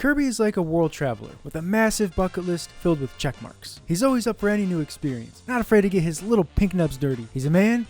Kirby is like a world traveler with a massive bucket list filled with check marks. He's always up for any new experience, not afraid to get his little pink nubs dirty. He's a man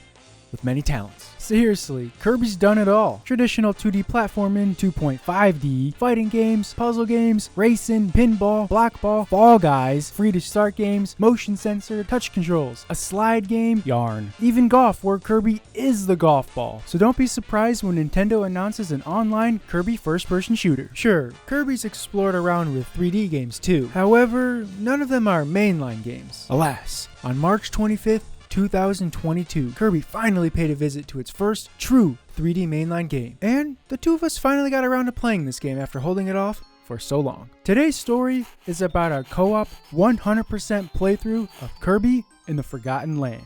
with many talents. Seriously, Kirby's done it all. Traditional 2D platforming, 2.5D, fighting games, puzzle games, racing, pinball, blockball, Fall Guys, free to start games, motion sensor, touch controls, a slide game, yarn. Even golf, where Kirby is the golf ball. So don't be surprised when Nintendo announces an online Kirby first-person shooter. Sure, Kirby's explored around with 3D games too. However, none of them are mainline games. Alas, on March 25th, 2022, Kirby finally paid a visit to its first true 3D mainline game. And the two of us finally got around to playing this game after holding it off for so long. Today's story is about our co-op 100% playthrough of Kirby in the Forgotten Land.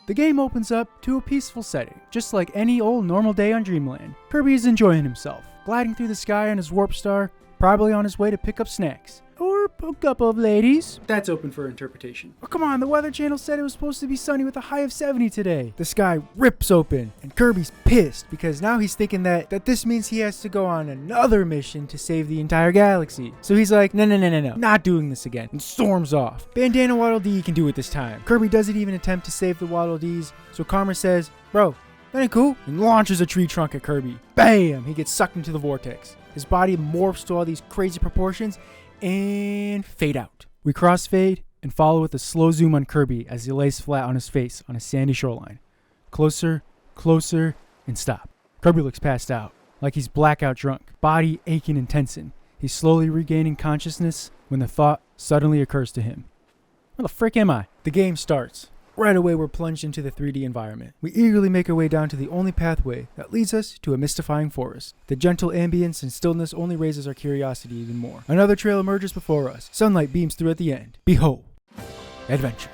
The game opens up to a peaceful setting, just like any old normal day on Dreamland. Kirby is enjoying himself, gliding through the sky on his warp star, probably on his way to pick up snacks. Or a couple of ladies. That's open for interpretation. Oh, come on, the Weather Channel said it was supposed to be sunny with a high of 70 today. The sky rips open, and Kirby's pissed because now he's thinking that this means he has to go on another mission to save the entire galaxy. So he's like, no, not doing this again, and storms off. Bandana Waddle Dee can do it this time. Kirby doesn't even attempt to save the Waddle Dees, so Karma says, bro, that ain't cool, and launches a tree trunk at Kirby. Bam! He gets sucked into the vortex. His body morphs to all these crazy proportions, and fade out. We crossfade and follow with a slow zoom on Kirby as he lays flat on his face on a sandy shoreline. Closer, closer, and stop. Kirby looks passed out, like he's blackout drunk, body aching and tensing. He's slowly regaining consciousness when the thought suddenly occurs to him. Where the frick am I? The game starts. Right away, we're plunged into the 3D environment. We eagerly make our way down to the only pathway that leads us to a mystifying forest. The gentle ambience and stillness only raises our curiosity even more. Another trail emerges before us. Sunlight beams through at the end. Behold, adventure.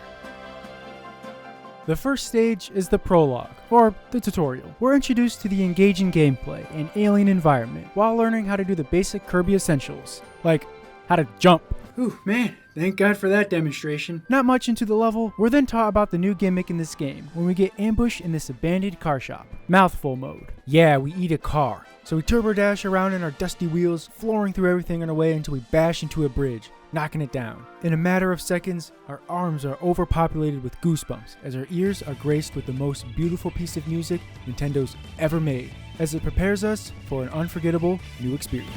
The first stage is the prologue, or the tutorial. We're introduced to the engaging gameplay and alien environment while learning how to do the basic Kirby essentials, like how to jump. Ooh, man, thank God for that demonstration. Not much into the level, we're then taught about the new gimmick in this game when we get ambushed in this abandoned car shop. Mouthful mode. Yeah, we eat a car. So we turbo dash around in our dusty wheels, flooring through everything on our way until we bash into a bridge, knocking it down. In a matter of seconds, our arms are overpopulated with goosebumps as our ears are graced with the most beautiful piece of music Nintendo's ever made, as it prepares us for an unforgettable new experience.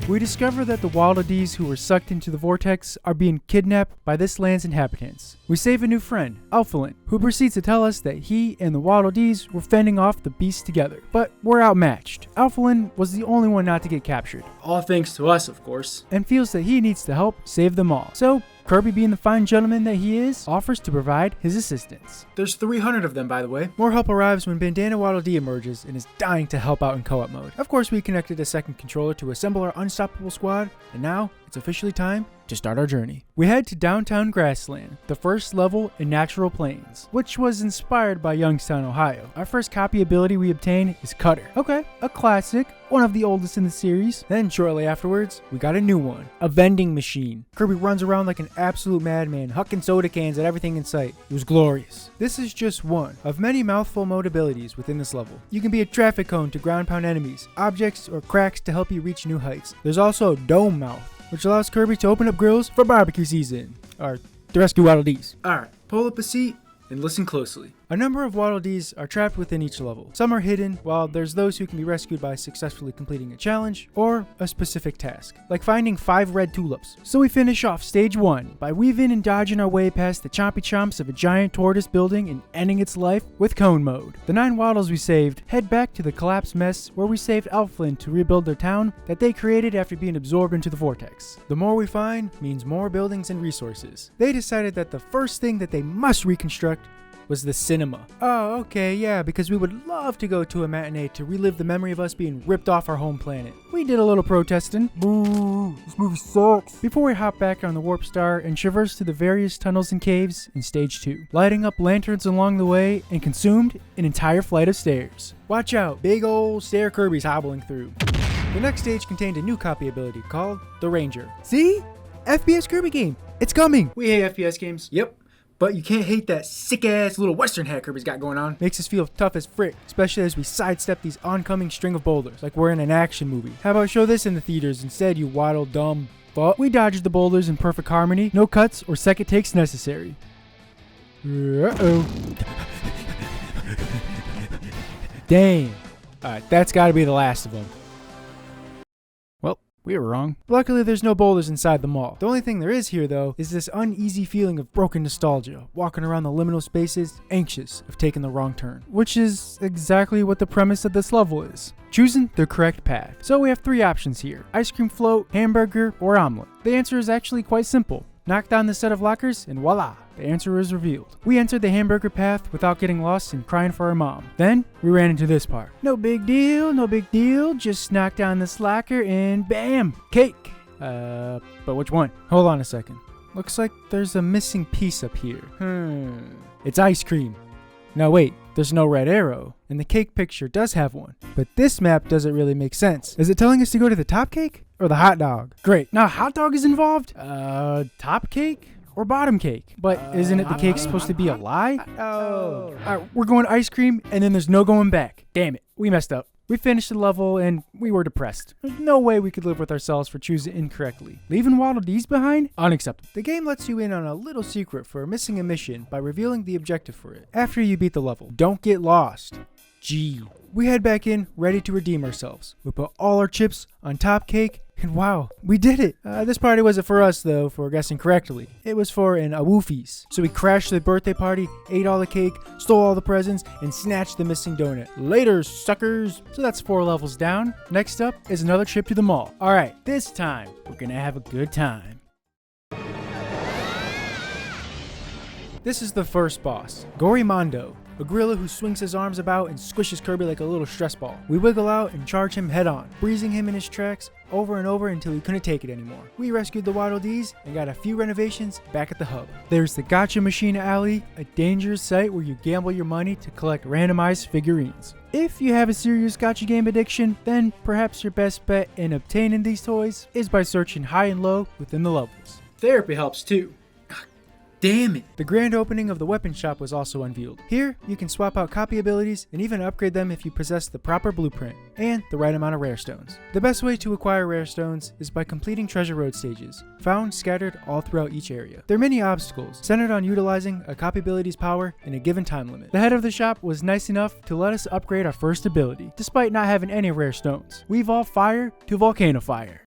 We discover that the Waddle Dees who were sucked into the vortex are being kidnapped by this land's inhabitants. We save a new friend, Alphalin, who proceeds to tell us that he and the Waddle Dees were fending off the beast together, but were outmatched. Alphalin was the only one not to get captured. All thanks to us, of course. And feels that he needs to help save them all. So Kirby, being the fine gentleman that he is, offers to provide his assistance. There's 300 of them, by the way. More help arrives when Bandana Waddle Dee emerges and is dying to help out in co-op mode. Of course, we connected a second controller to assemble our unstoppable squad, and now it's officially time to start our journey. We head to downtown Grassland, the first level in Natural Plains, which was inspired by Youngstown, Ohio. Our first copy ability we obtain is Cutter. Okay, a classic, one of the oldest in the series. Then shortly afterwards, we got a new one, a vending machine. Kirby runs around like an absolute madman, hucking soda cans at everything in sight. It was glorious. This is just one of many Mouthful mode abilities within this level. You can be a traffic cone to ground pound enemies, objects, or cracks to help you reach new heights. There's also Dome Mouth, which allows Kirby to open up grills for barbecue season, or to rescue Waddle Dees. Alright, pull up a seat and listen closely. A number of Waddle Dees are trapped within each level. Some are hidden, while there's those who can be rescued by successfully completing a challenge or a specific task, like finding 5 red tulips. So we finish off stage 1 by weaving and dodging our way past the chompy chomps of a giant tortoise building and ending its life with cone mode. The 9 Waddles we saved head back to the collapsed mess where we saved Elflin to rebuild their town that they created after being absorbed into the vortex. The more we find means more buildings and resources. They decided that the first thing that they must reconstruct was the cinema. Oh, okay, yeah, because we would love to go to a matinee to relive the memory of us being ripped off our home planet. We did a little protesting. Boo, this movie sucks. Before we hop back on the Warp Star and traverse through the various tunnels and caves in Stage 2, lighting up lanterns along the way and consumed an entire flight of stairs. Watch out, big old stair Kirby's hobbling through. The next stage contained a new copy ability called the Ranger. See? FPS Kirby game. It's coming. We hate FPS games. Yep. But you can't hate that sick-ass little western hat Kirby's got going on. Makes us feel tough as frick, especially as we sidestep these oncoming string of boulders, like we're in an action movie. How about show this in the theaters instead, you waddle dumb fuck? We dodged the boulders in perfect harmony, no cuts or second takes necessary. Uh-oh. Damn. Alright, that's gotta be the last of them. Well, we were wrong. Luckily, there's no boulders inside the mall. The only thing there is here, though, is this uneasy feeling of broken nostalgia, walking around the liminal spaces, anxious of taking the wrong turn. Which is exactly what the premise of this level is. Choosing the correct path. So we have 3 options here. Ice cream float, hamburger, or omelet. The answer is actually quite simple. Knock down the set of lockers, and voila, the answer is revealed. We entered the hamburger path without getting lost and crying for our mom. Then, we ran into this part. No big deal, just knock down this locker and bam, cake. But which one? Hold on a second. Looks like there's a missing piece up here. It's ice cream. No, wait, there's no red arrow, and the cake picture does have one. But this map doesn't really make sense. Is it telling us to go to the top cake? Or the hot dog? Great, now hot dog is involved? Top cake? Or bottom cake? But isn't it the cake supposed to be a lie? Oh. Alright, we're going ice cream, and then there's no going back. Damn it, we messed up. We finished the level, and we were depressed. There's no way we could live with ourselves for choosing incorrectly. Leaving Waddle Dees behind? Unacceptable. The game lets you in on a little secret for missing a mission by revealing the objective for it. After you beat the level, don't get lost. Gee. We head back in, ready to redeem ourselves. We put all our chips on top cake, and wow, we did it! This party wasn't for us, though, for guessing correctly. It was for an awoofies. So we crashed the birthday party, ate all the cake, stole all the presents, and snatched the missing donut. Later, suckers! So that's 4 levels down. Next up is another trip to the mall. Alright, this time, we're gonna have a good time. This is the first boss, Gorimondo, a gorilla who swings his arms about and squishes Kirby like a little stress ball. We wiggle out and charge him head on, breezing him in his tracks over and over until he couldn't take it anymore. We rescued the Waddle Dees and got a few renovations back at the hub. There's the Gotcha Machine Alley, a dangerous site where you gamble your money to collect randomized figurines. If you have a serious gotcha game addiction, then perhaps your best bet in obtaining these toys is by searching high and low within the levels. Therapy helps too. Damn it! The grand opening of the weapon shop was also unveiled. Here, you can swap out copy abilities and even upgrade them if you possess the proper blueprint and the right amount of rare stones. The best way to acquire rare stones is by completing treasure road stages, found scattered all throughout each area. There are many obstacles, centered on utilizing a copy ability's power in a given time limit. The head of the shop was nice enough to let us upgrade our first ability, despite not having any rare stones. We evolved fire to volcano fire.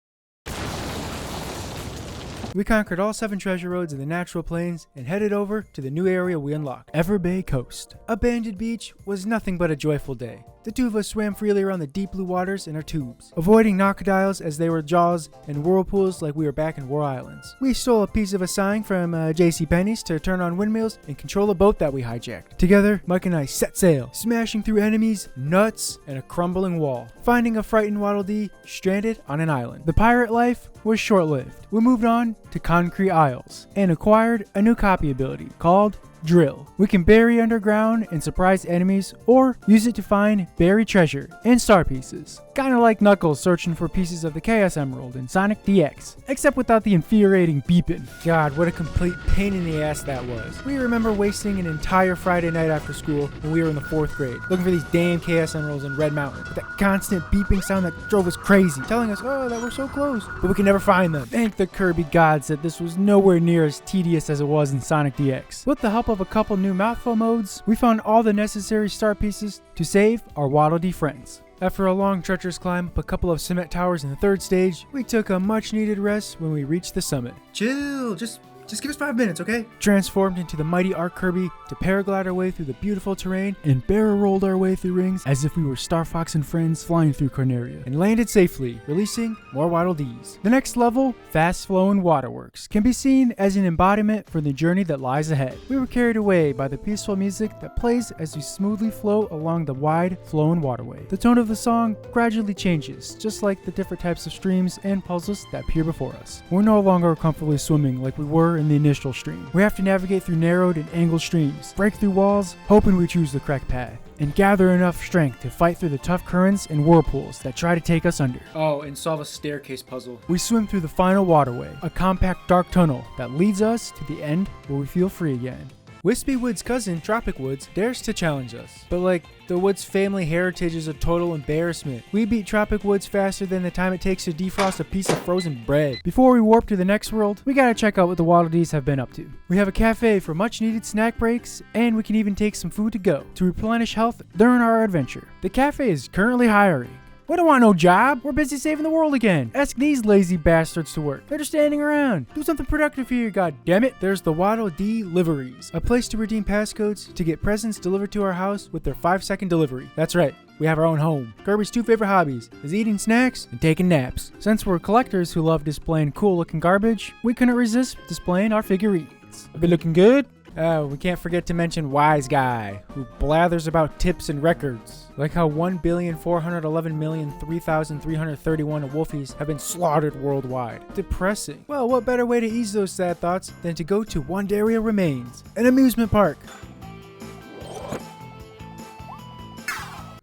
We conquered all 7 treasure roads in the natural plains and headed over to the new area we unlocked, Everbay Coast. Abandoned Beach was nothing but a joyful day. The 2 of us swam freely around the deep blue waters in our tubes, avoiding crocodiles as they were jaws and whirlpools like we were back in War Islands. We stole a piece of a sign from JCPenney's to turn on windmills and control a boat that we hijacked. Together, Mike and I set sail, smashing through enemies, nuts, and a crumbling wall, finding a frightened Waddle Dee stranded on an island. The pirate life was short-lived. We moved on to Concrete Isles and acquired a new copy ability called Drill. We can bury underground and surprise enemies, or use it to find buried treasure and star pieces. Kinda like Knuckles searching for pieces of the Chaos Emerald in Sonic DX, except without the infuriating beeping. God, what a complete pain in the ass that was. We remember wasting an entire Friday night after school when we were in the 4th grade, looking for these damn Chaos Emeralds in Red Mountain, with that constant beeping sound that drove us crazy, telling us, oh, that we're so close, but we could never find them. Thank the Kirby gods that this was nowhere near as tedious as it was in Sonic DX. With the help of a couple new Mouthful modes, we found all the necessary star pieces to save our Waddle Dee friends. After a long treacherous climb up a couple of cement towers in the 3rd stage, we took a much needed rest when we reached the summit. Chill, just give us 5 minutes, okay? Transformed into the mighty Arc Kirby to paraglide our way through the beautiful terrain and barrel rolled our way through rings as if we were Star Fox and friends flying through Corneria, and landed safely, releasing more Waddle Dees. The next level, Fast Flowing Waterworks, can be seen as an embodiment for the journey that lies ahead. We were carried away by the peaceful music that plays as we smoothly float along the wide, flowing waterway. The tone of the song gradually changes, just like the different types of streams and puzzles that appear before us. We're no longer comfortably swimming like we were in the initial stream. We have to navigate through narrowed and angled streams, break through walls, hoping we choose the correct path, and gather enough strength to fight through the tough currents and whirlpools that try to take us under. Oh, and solve a staircase puzzle. We swim through the final waterway, a compact dark tunnel that leads us to the end where we feel free again. Wispy Wood's cousin, Tropic Woods, dares to challenge us. But like, the Woods family heritage is a total embarrassment. We beat Tropic Woods faster than the time it takes to defrost a piece of frozen bread. Before we warp to the next world, we gotta check out what the Waddle Dees have been up to. We have a cafe for much needed snack breaks, and we can even take some food to go to replenish health during our adventure. The cafe is currently hiring. We don't want no job. We're busy saving the world again. Ask these lazy bastards to work. They're just standing around. Do something productive here, goddammit. There's the Waddle Dee Liveries, a place to redeem passcodes to get presents delivered to our house with their 5-second delivery. That's right. We have our own home. Kirby's 2 favorite hobbies is eating snacks and taking naps. Since we're collectors who love displaying cool looking garbage, we couldn't resist displaying our figurines. Have been looking good? Oh, we can't forget to mention Wise Guy, who blathers about tips and records. Like how 1,411,003,331 wolfies have been slaughtered worldwide. Depressing. Well, what better way to ease those sad thoughts than to go to Wandaria Remains, an amusement park.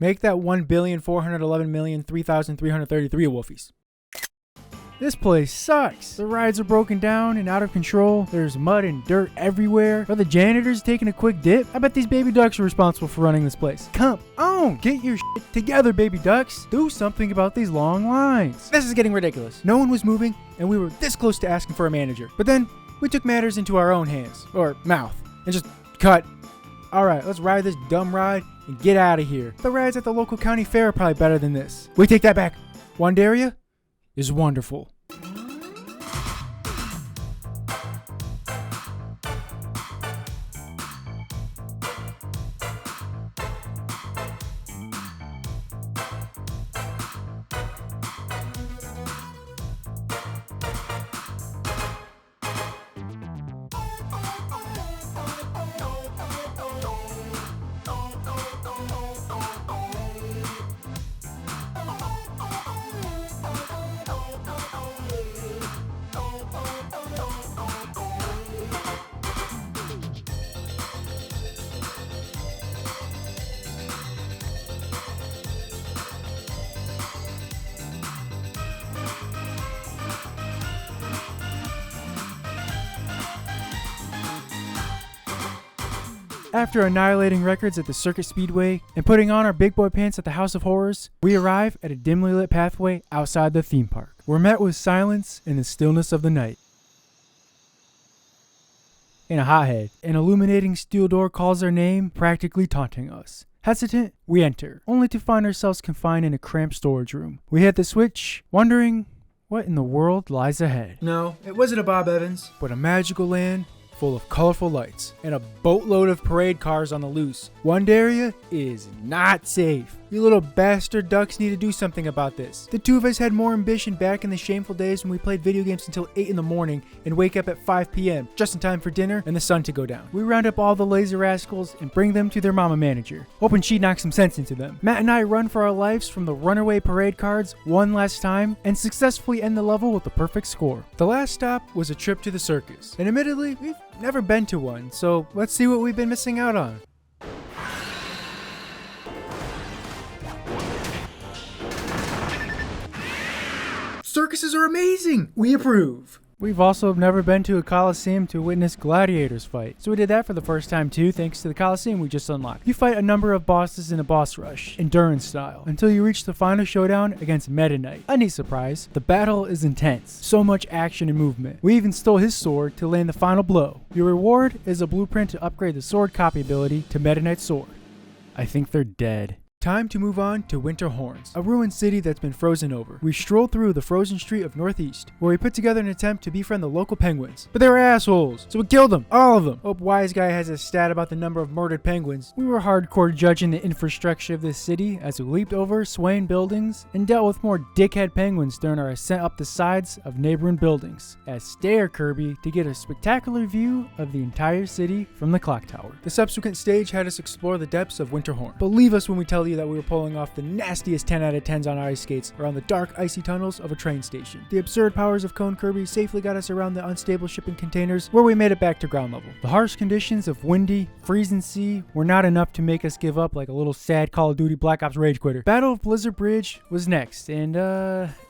Make that 1,411,003,333 wolfies. This place sucks. The rides are broken down and out of control. There's mud and dirt everywhere. Are the janitors taking a quick dip? I bet these baby ducks are responsible for running this place. Come on, get your shit together, baby ducks. Do something about these long lines. This is getting ridiculous. No one was moving, and we were this close to asking for a manager. But then, we took matters into our own hands, or mouth, and just cut. Alright, let's ride this dumb ride and get out of here. The rides at the local county fair are probably better than this. We take that back. Wandaria is wonderful. After annihilating records at the Circuit Speedway and putting on our big boy pants at the House of Horrors, we arrive at a dimly lit pathway outside the theme park. We're met with silence and the stillness of the night. In a hothead, an illuminating steel door calls our name, practically taunting us. Hesitant, we enter, only to find ourselves confined in a cramped storage room. We hit the switch, wondering what in the world lies ahead. No, it wasn't a Bob Evans, but a magical land full of colorful lights and a boatload of parade cars on the loose. Wandaria is not safe. You little bastard ducks need to do something about this. The two of us had more ambition back in the shameful days when we played video games until 8 in the morning and wake up at 5 p.m. just in time for dinner and the sun to go down. We round up all the lazy rascals and bring them to their mama manager, hoping she'd knock some sense into them. Matt and I run for our lives from the runaway parade cards one last time and successfully end the level with a perfect score. The last stop was a trip to the circus, and admittedly, we've never been to one, so let's see what we've been missing out on. Circuses are amazing! We approve! We've also never been to a coliseum to witness gladiators fight, so we did that for the first time too, thanks to the coliseum we just unlocked. You fight a number of bosses in a boss rush, endurance style, until you reach the final showdown against Meta Knight. A neat surprise, the battle is intense, so much action and movement. We even stole his sword to land the final blow. Your reward is a blueprint to upgrade the sword copy ability to Meta Knight's sword. I think they're dead. Time to move on to Winter Horns, a ruined city that's been frozen over. We stroll through the frozen street of Northeast, where we put together an attempt to befriend the local penguins. But they were assholes, so we killed them, all of them. Hope Wise Guy has a stat about the number of murdered penguins. We were hardcore judging the infrastructure of this city as we leaped over swaying buildings and dealt with more dickhead penguins during our ascent up the sides of neighboring buildings, as stare Kirby to get a spectacular view of the entire city from the clock tower. The subsequent stage had us explore the depths of Winter Horn. Believe us when we tell you you that we were pulling off the nastiest 10 out of 10s on our ice skates around the dark, icy tunnels of a train station. The absurd powers of Cone Kirby safely got us around the unstable shipping containers where we made it back to ground level. The harsh conditions of windy, freezing sea were not enough to make us give up like a little sad Call of Duty Black Ops rage quitter. Battle of Blizzard Bridge was next, and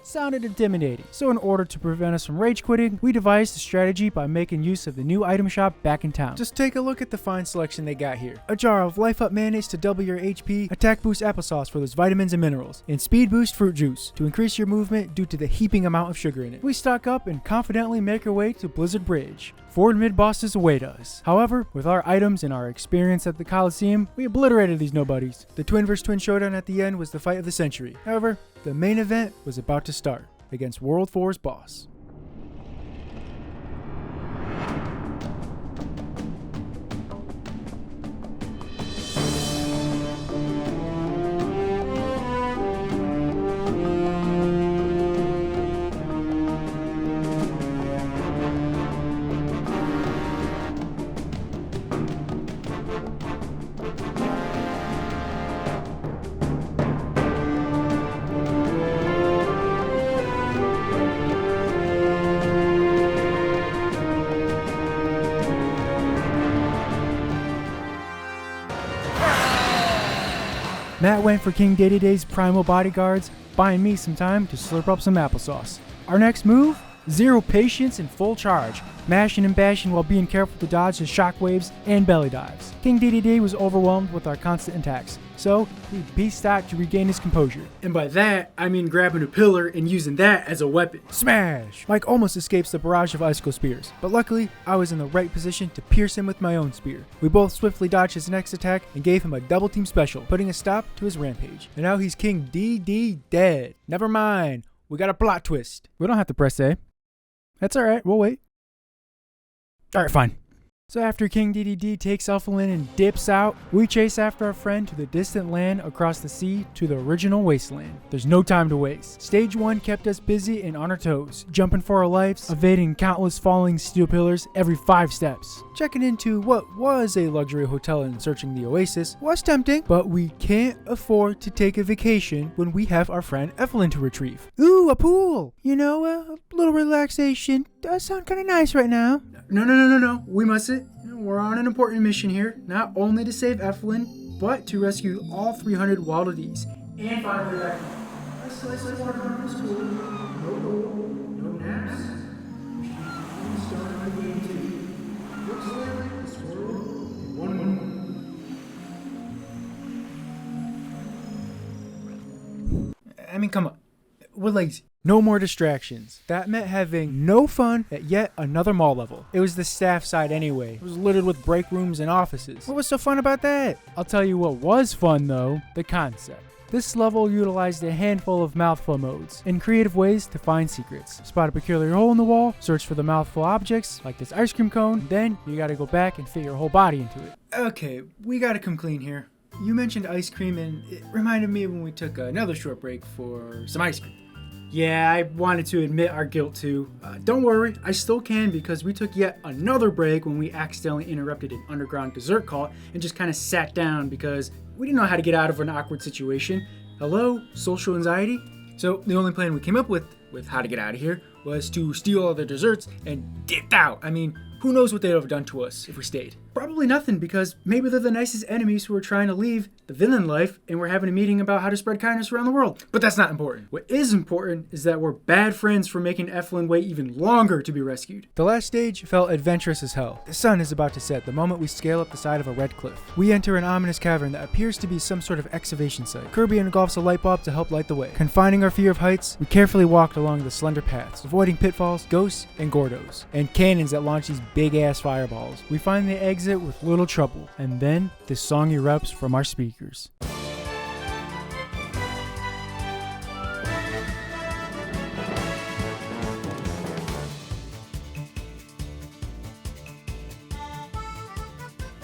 sounded intimidating. So in order to prevent us from rage quitting, we devised a strategy by making use of the new item shop back in town. Just take a look at the fine selection they got here. A jar of Life Up mayonnaise to double your HP, attack boost applesauce for those vitamins and minerals, and speed boost fruit juice to increase your movement due to the heaping amount of sugar in it. We stock up and confidently make our way to Blizzard Bridge. 4 mid-bosses await us. However, with our items and our experience at the Coliseum, we obliterated these nobodies. The twin vs twin showdown at the end was the fight of the century. However, the main event was about to start against World 4's boss. Matt went for King Deddede's primal bodyguards, buying me some time to slurp up some applesauce. Our next move? Zero patience and full charge, mashing and bashing while being careful to dodge the shockwaves and belly dives. King Dedede was overwhelmed with our constant attacks, so he beast stopped to regain his composure. And by that, I mean grabbing a pillar and using that as a weapon. Smash! Mike almost escapes the barrage of icicle spears, but luckily, I was in the right position to pierce him with my own spear. We both swiftly dodged his next attack and gave him a double team special, putting a stop to his rampage. And now he's King DD dead. Never mind, we got a plot twist. We don't have to press A. That's alright, we'll wait. Alright, fine. So after King DDD takes Alphalin and dips out, we chase after our friend to the distant land across the sea to the original wasteland. There's no time to waste. Stage 1 kept us busy and on our toes, jumping for our lives, evading countless falling steel pillars every 5 steps. Checking into what was a luxury hotel and searching the oasis was tempting, but we can't afford to take a vacation when we have our friend Evelyn to retrieve. Ooh, a pool! You know, a little relaxation does sound kind of nice right now. No. We mustn't. We're on an important mission here, not only to save Evelyn, but to rescue all 300 Waddle Dees. And finally, a slice of water from school. No naps. We start the game too. Looks like this world one. I mean, come on. We're lazy. No more distractions. That meant having no fun at yet another mall level. It was the staff side anyway. It was littered with break rooms and offices. What was so fun about that? I'll tell you what was fun though, the concept. This level utilized a handful of Mouthful modes and creative ways to find secrets. Spot a peculiar hole in the wall, search for the Mouthful objects like this ice cream cone, then you gotta go back and fit your whole body into it. Okay, we gotta come clean here. You mentioned ice cream and it reminded me when we took another short break for some ice cream. Yeah, I wanted to admit our guilt too. Don't worry, I still can because we took yet another break when we accidentally interrupted an underground dessert call and just kind of sat down because we didn't know how to get out of an awkward situation. Hello, social anxiety? So the only plan we came up with how to get out of here was to steal all the desserts and dip out. I mean, who knows what they'd have done to us if we stayed? Probably nothing, because maybe they're the nicest enemies who are trying to leave the villain life and we're having a meeting about how to spread kindness around the world. But that's not important. What is important is that we're bad friends for making Evelyn wait even longer to be rescued. The last stage felt adventurous as hell. The sun is about to set the moment we scale up the side of a red cliff. We enter an ominous cavern that appears to be some sort of excavation site. Kirby engulfs a light bulb to help light the way. Confining our fear of heights, we carefully walked along the slender paths, avoiding pitfalls, ghosts, and Gordos, and cannons that launch these big-ass fireballs. We find the exit with little trouble, and then this song erupts from our speakers.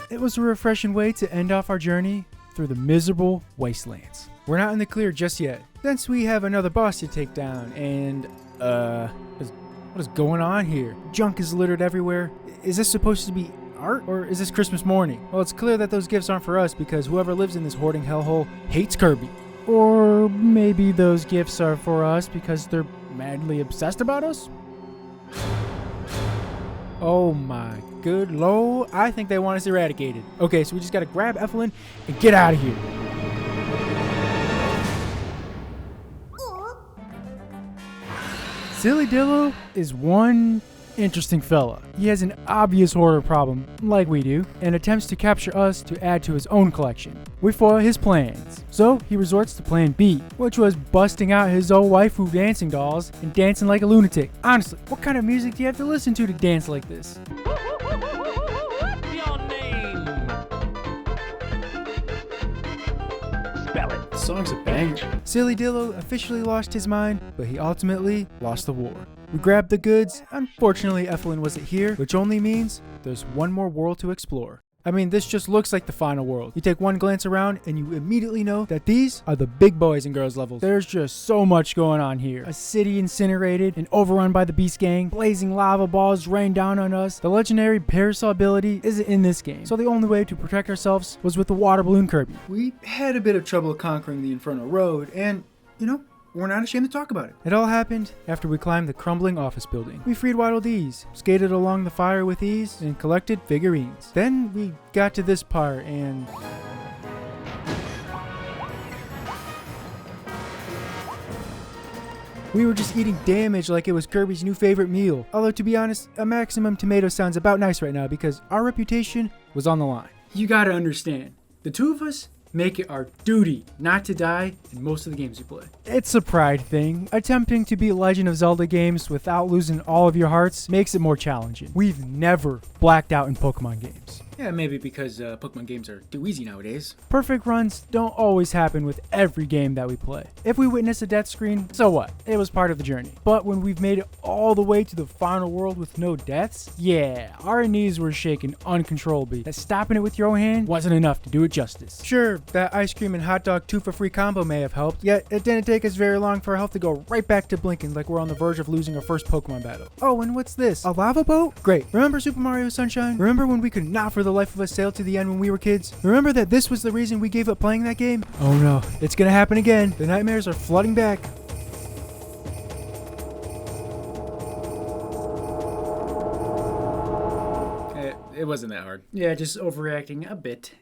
It was a refreshing way to end off our journey through the miserable wastelands. We're not in the clear just yet, since we have another boss to take down, and what is going on here? Junk is littered everywhere. Is this supposed to be art? Or is this Christmas morning? Well, it's clear that those gifts aren't for us because whoever lives in this hoarding hellhole hates Kirby. Or maybe those gifts are for us because they're madly obsessed about us? Oh my good lord, I think they want us eradicated. Okay, so we just gotta grab Effelin and get out of here. Silly Dillo is one interesting fella. He has an obvious hoarder problem, like we do, and attempts to capture us to add to his own collection. We foil his plans. So he resorts to plan B, which was busting out his old waifu dancing dolls and dancing like a lunatic. Honestly, what kind of music do you have to listen to dance like this? Your name? Spell it. The song's a banger. Silly Dillo officially lost his mind, but he ultimately lost the war. We grabbed the goods. Unfortunately, Effelin wasn't here, which only means there's one more world to explore. I mean, this just looks like the final world. You take one glance around and you immediately know that these are the big boys and girls levels. There's just so much going on here. A city incinerated and overrun by the Beast Gang. Blazing lava balls rain down on us. The legendary parasol ability isn't in this game, so the only way to protect ourselves was with the water balloon Kirby. We had a bit of trouble conquering the Inferno Road and, we're not ashamed to talk about it. It all happened after we climbed the crumbling office building. We freed Waddles, skated along the fire with ease, and collected figurines. Then we got to this part and... we were just eating damage like it was Kirby's new favorite meal. Although, to be honest, a maximum tomato sounds about nice right now because our reputation was on the line. You gotta understand, the two of us make it our duty not to die in most of the games we play. It's a pride thing. Attempting to beat Legend of Zelda games without losing all of your hearts makes it more challenging. We've never blacked out in Pokemon games. Yeah, maybe because Pokemon games are too easy nowadays. Perfect runs don't always happen with every game that we play. If we witness a death screen, so what? It was part of the journey. But when we've made it all the way to the final world with no deaths, yeah, our knees were shaking uncontrollably. That stopping it with your own hand wasn't enough to do it justice. Sure, that ice cream and hot dog 2 for free combo may have helped, yet it didn't take us very long for our health to go right back to blinking like we're on the verge of losing our first Pokemon battle. Oh, and what's this? A lava boat? Great. Remember Super Mario Sunshine? Remember when we could not for the life of us sail to the end when we were kids? Remember that this was the reason we gave up playing that game? Oh no, it's gonna happen again. The nightmares are flooding back. It wasn't that hard. Yeah, just overreacting a bit.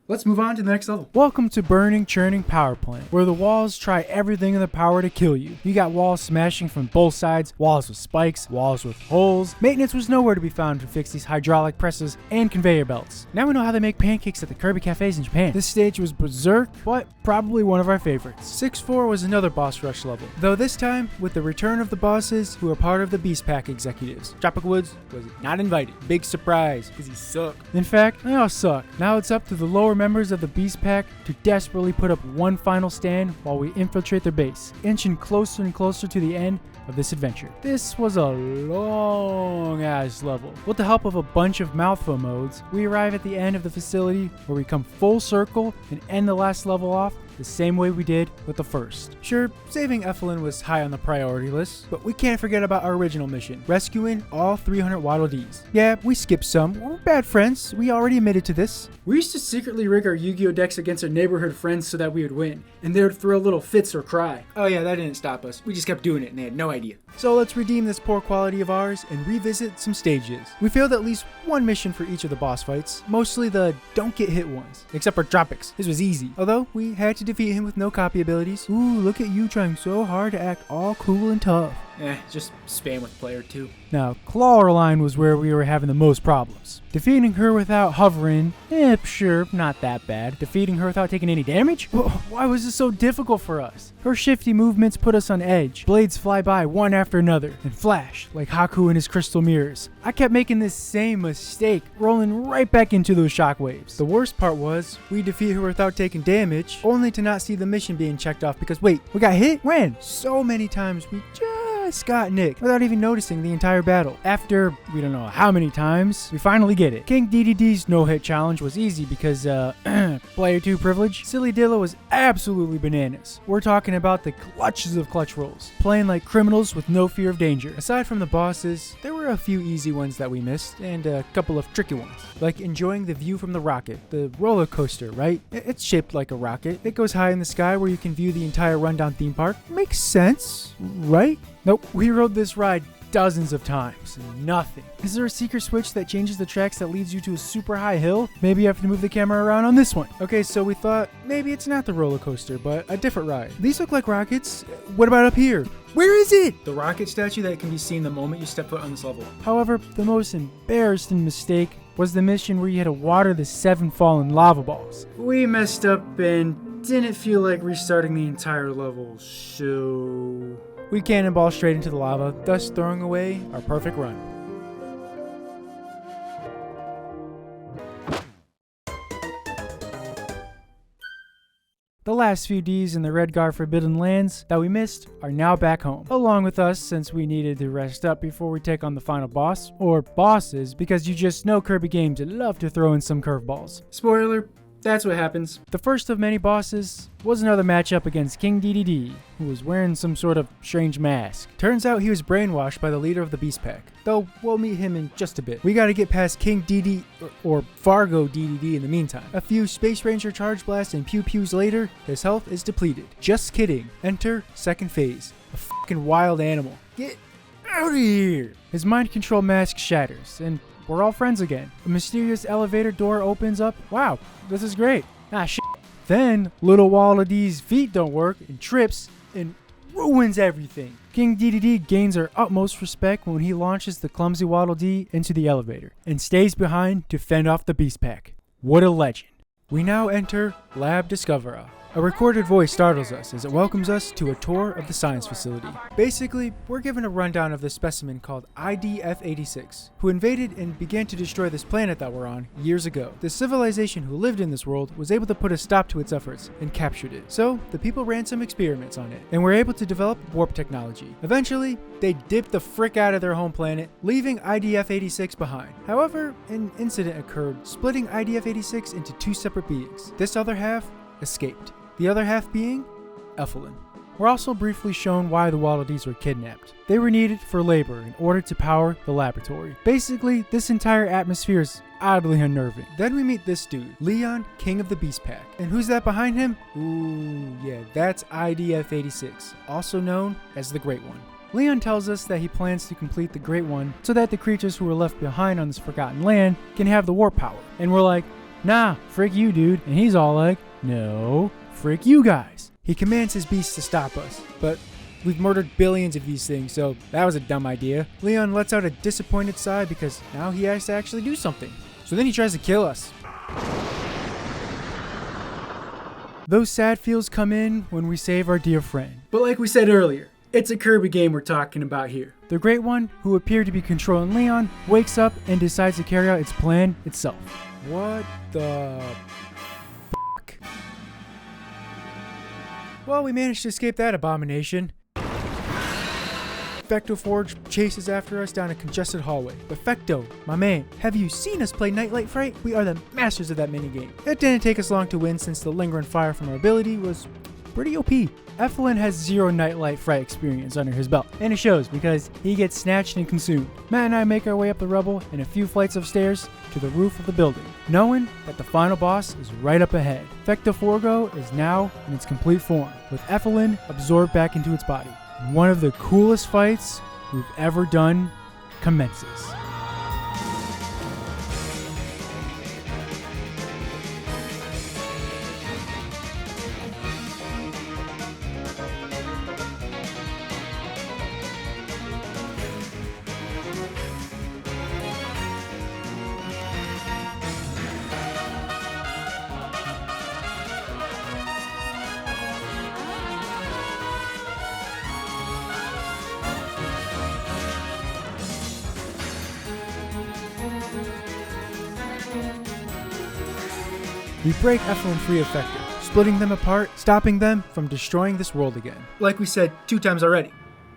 Let's move on to the next level. Welcome to Burning Churning Power Plant, where the walls try everything in their power to kill you. You got walls smashing from both sides, walls with spikes, walls with holes. Maintenance was nowhere to be found to fix these hydraulic presses and conveyor belts. Now we know how they make pancakes at the Kirby cafes in Japan. This stage was berserk, but probably one of our favorites. 6-4 was another boss rush level, though this time with the return of the bosses who are part of the Beast Pack executives. Tropic Woods was not invited. Big surprise, because he sucked. In fact, they all suck. Now it's up to the lower members of the Beast Pack to desperately put up one final stand while we infiltrate their base, inching closer and closer to the end of this adventure. This was a long ass level. With the help of a bunch of Mouthful modes, we arrive at the end of the facility where we come full circle and end the last level off the same way we did with the first. Sure, saving Effelin was high on the priority list, but we can't forget about our original mission, rescuing all 300 Waddles. Yeah, we skipped some. We're bad friends. We already admitted to this. We used to secretly rig our Yu-Gi-Oh decks against our neighborhood friends so that we would win, and they would throw little fits or cry. Oh yeah, that didn't stop us. We just kept doing it and they had no idea. So let's redeem this poor quality of ours and revisit some stages. We failed at least one mission for each of the boss fights, mostly the don't get hit ones, except for Tropics. His was easy, although we had to defeat him with no copy abilities. Ooh, look at you trying so hard to act all cool and tough. Just spam with player 2. Now, Clawline was where we were having the most problems. Defeating her without hovering, sure, not that bad. Defeating her without taking any damage? Why was this so difficult for us? Her shifty movements put us on edge. Blades fly by one after another and flash like Haku in his crystal mirrors. I kept making this same mistake, rolling right back into those shockwaves. The worst part was, we defeat her without taking damage, only to not see the mission being checked off because wait, we got hit? When? So many times we just just got nicked without even noticing the entire battle. After, we don't know how many times, we finally get it. King DDD's no-hit challenge was easy because, player 2 privilege. Silly Dillo was absolutely bananas. We're talking about the clutches of clutch rolls, playing like criminals with no fear of danger. Aside from the bosses, there were a few easy ones that we missed, and a couple of tricky ones, like enjoying the view from the rocket, the roller coaster, right? It's shaped like a rocket. It goes high in the sky where you can view the entire rundown theme park. Makes sense, right? Nope, we rode this ride dozens of times. Nothing. Is there a secret switch that changes the tracks that leads you to a super high hill? Maybe you have to move the camera around on this one. Okay, so we thought maybe it's not the roller coaster, but a different ride. These look like rockets. What about up here? Where is it? The rocket statue that can be seen the moment you step foot on this level. However, the most embarrassing mistake was the mission where you had to water the 7 fallen lava balls. We messed up and didn't feel like restarting the entire level, so we cannonball straight into the lava, thus throwing away our perfect run. The last few Ds in the Redgar Forbidden Lands that we missed are now back home, along with us since we needed to rest up before we take on the final boss, or bosses, because you just know Kirby games love to throw in some curveballs. Spoiler, that's what happens. The first of many bosses was another matchup against King DDD, who was wearing some sort of strange mask. Turns out he was brainwashed by the leader of the Beast Pack, though we'll meet him in just a bit. We gotta get past King DD, or Fargo DDD in the meantime. A few Space Ranger charge blasts and pew-pews later, his health is depleted. Just kidding. Enter second phase. A fucking wild animal. Get out of here! His mind control mask shatters, and we're all friends again. A mysterious elevator door opens up. Wow, this is great. Ah, shit. Then, little Waddles' feet don't work and trips and ruins everything. King DDD gains our utmost respect when he launches the clumsy Waddle Dee into the elevator and stays behind to fend off the Beast Pack. What a legend. We now enter Lab Discoverer. A recorded voice startles us as it welcomes us to a tour of the science facility. Basically, we're given a rundown of this specimen called IDF-86, who invaded and began to destroy this planet that we're on years ago. The civilization who lived in this world was able to put a stop to its efforts and captured it. So, the people ran some experiments on it, and were able to develop warp technology. Eventually, they dipped the frick out of their home planet, leaving IDF-86 behind. However, an incident occurred, splitting IDF-86 into 2 separate beings. This other half escaped. The other half being Effelin. We're also briefly shown why the Waddles were kidnapped. They were needed for labor in order to power the laboratory. Basically, this entire atmosphere is oddly unnerving. Then we meet this dude, Leon, King of the Beast Pack. And who's that behind him? Ooh, yeah, that's IDF-86, also known as the Great One. Leon tells us that he plans to complete the Great One so that the creatures who were left behind on this forgotten land can have the warp power. And we're like, nah, frick you, dude. And he's all like, no, frick you guys. He commands his beasts to stop us, but we've murdered billions of these things, so that was a dumb idea. Leon lets out a disappointed sigh because now he has to actually do something. So then he tries to kill us. Those sad feels come in when we save our dear friend. But like we said earlier, it's a Kirby game we're talking about here. The Great One, who appeared to be controlling Leon, wakes up and decides to carry out its plan itself. What the fuck? Well, we managed to escape that abomination. Fecto Forge chases after us down a congested hallway. But Fecto, my man, have you seen us play Nightlight Fright? We are the masters of that minigame. It didn't take us long to win since the lingering fire from our ability was pretty OP. Effelin has 0 Nightlight Fright experience under his belt, and it shows because he gets snatched and consumed. Matt and I make our way up the rubble and a few flights of stairs to the roof of the building, knowing that the final boss is right up ahead. Fecto Forgo is now in its complete form, with Effelin absorbed back into its body. And one of the coolest fights we've ever done commences. We break Effelin free of Fector, splitting them apart, stopping them from destroying this world again. Like we said 2 times already.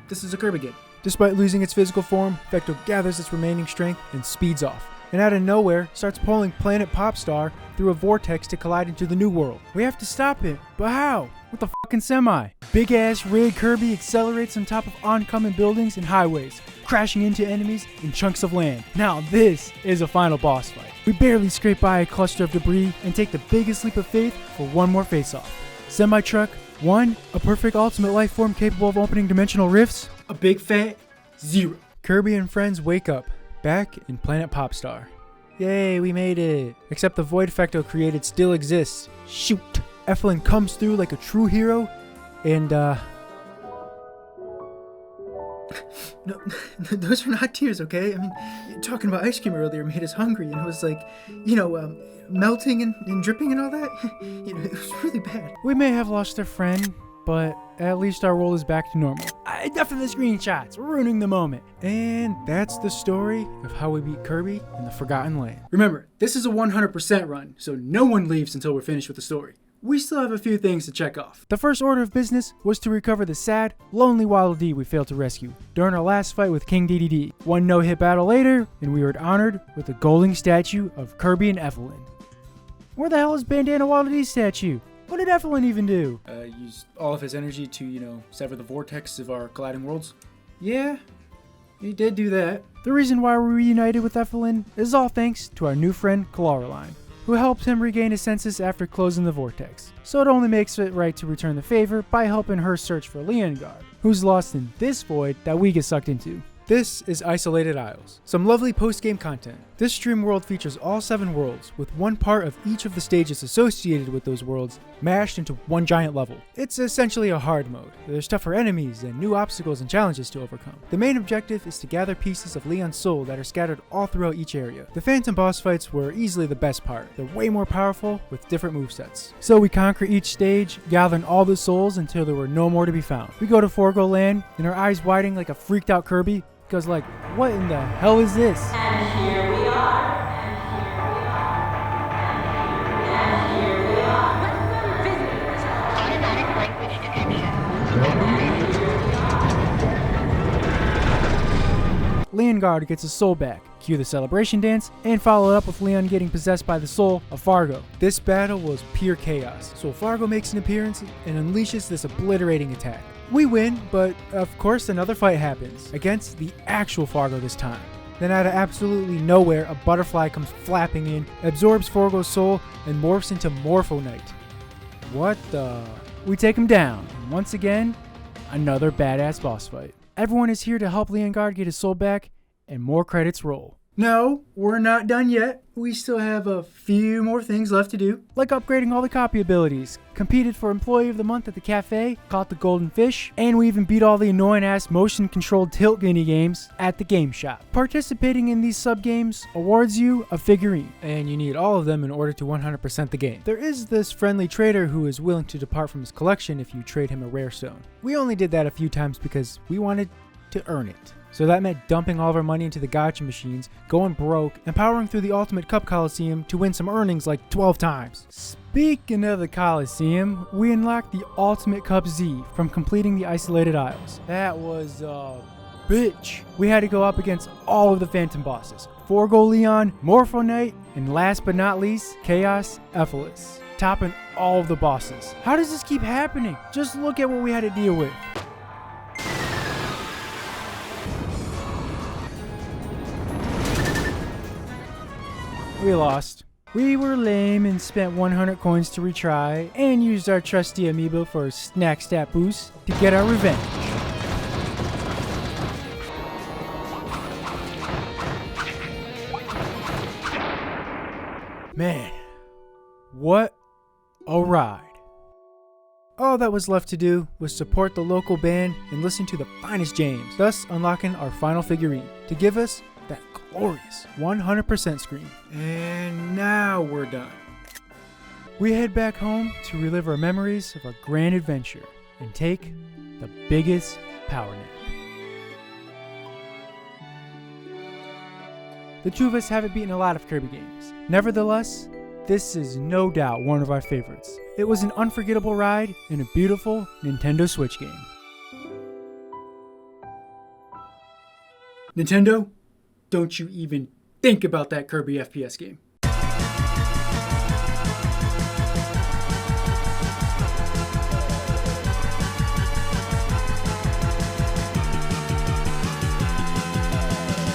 this is a Kirby game. Despite losing its physical form, Vecto gathers its remaining strength and speeds off. And out of nowhere, starts pulling Planet Popstar through a vortex to collide into the new world. We have to stop it, but how? With the fucking semi. Big ass rig Kirby accelerates on top of oncoming buildings and highways, crashing into enemies in chunks of land. Now this is a final boss fight. We barely scrape by a cluster of debris and take the biggest leap of faith for one more face-off. Semi-truck, 1, a perfect ultimate life form capable of opening dimensional rifts, a big fat 0. Kirby and friends wake up, back in Planet Popstar. Yay, we made it. Except the void Vecto created still exists. Shoot. Eflin comes through like a true hero, and no, those are not tears, okay? I mean, talking about ice cream earlier made us hungry, and it was like, melting and dripping and all that. It was really bad. We may have lost a friend, but at least our world is back to normal. Enough of the screenshots, ruining the moment. And that's the story of how we beat Kirby in the Forgotten Land. Remember, this is a 100% run, so no one leaves until we're finished with the story. We still have a few things to check off. The first order of business was to recover the sad, lonely Waddle Dee we failed to rescue during our last fight with King DDD. One no-hit battle later, and we were honored with a golden statue of Kirby and Evelyn. Where the hell is Bandana Waddle Dee's statue? What did Evelyn even do? Used all of his energy to, sever the vortex of our colliding worlds. Yeah, he did do that. The reason why we're reunited with Evelyn is all thanks to our new friend, Caloraline, who helped him regain his senses after closing the vortex. So it only makes it right to return the favor by helping her search for Leonguard, who's lost in this void that we get sucked into. This is Isolated Isles. Some lovely post-game content. This stream world features all 7 worlds, with one part of each of the stages associated with those worlds mashed into one giant level. It's essentially a hard mode. There's tougher enemies and new obstacles and challenges to overcome. The main objective is to gather pieces of Leon's soul that are scattered all throughout each area. The Phantom boss fights were easily the best part. They're way more powerful with different movesets. So we conquer each stage, gathering all the souls until there were no more to be found. We go to Forgo Land, and our eyes widening like a freaked out Kirby, because what in the hell is this? And here we are, and here we are. Visitors. Automatic language detection. Leonguard gets his soul back. Cue the celebration dance, and follow it up with Leon getting possessed by the soul of Fargo. This battle was pure chaos, so Fargo makes an appearance and unleashes this obliterating attack. We win, but of course another fight happens, against the actual Fargo this time. Then out of absolutely nowhere, a butterfly comes flapping in, absorbs Fargo's soul, and morphs into Morpho Knight. What the? We take him down, and once again, another badass boss fight. Everyone is here to help Leonguard get his soul back, and more credits roll. No, we're not done yet. We still have a few more things left to do, like upgrading all the copy abilities, competed for Employee of the Month at the cafe, caught the Golden Fish, and we even beat all the annoying-ass motion-controlled tilt guinea games at the game shop. Participating in these sub-games awards you a figurine, and you need all of them in order to 100% the game. There is this friendly trader who is willing to depart from his collection if you trade him a rare stone. We only did that a few times because we wanted to earn it. So that meant dumping all of our money into the gacha machines, going broke, and powering through the Ultimate Cup Coliseum to win some earnings like 12 times. Speaking of the Coliseum, we unlocked the Ultimate Cup Z from completing the Isolated Isles. That was bitch. We had to go up against all of the Phantom bosses. Forgo Leon, Morpho Knight, and last but not least, Chaos Ephelis, topping all of the bosses. How does this keep happening? Just look at what we had to deal with. We lost. We were lame and spent 100 coins to retry, and used our trusty amiibo for a snack stat boost to get our revenge. Man, what a ride. All that was left to do was support the local band and listen to the finest jams, thus unlocking our final figurine to give us that glorious 100% screen. And now we're done. We head back home to relive our memories of our grand adventure and take the biggest power nap. The two of us haven't beaten a lot of Kirby games. Nevertheless, this is no doubt one of our favorites. It was an unforgettable ride in a beautiful Nintendo Switch game. Nintendo, don't you even think about that Kirby FPS game.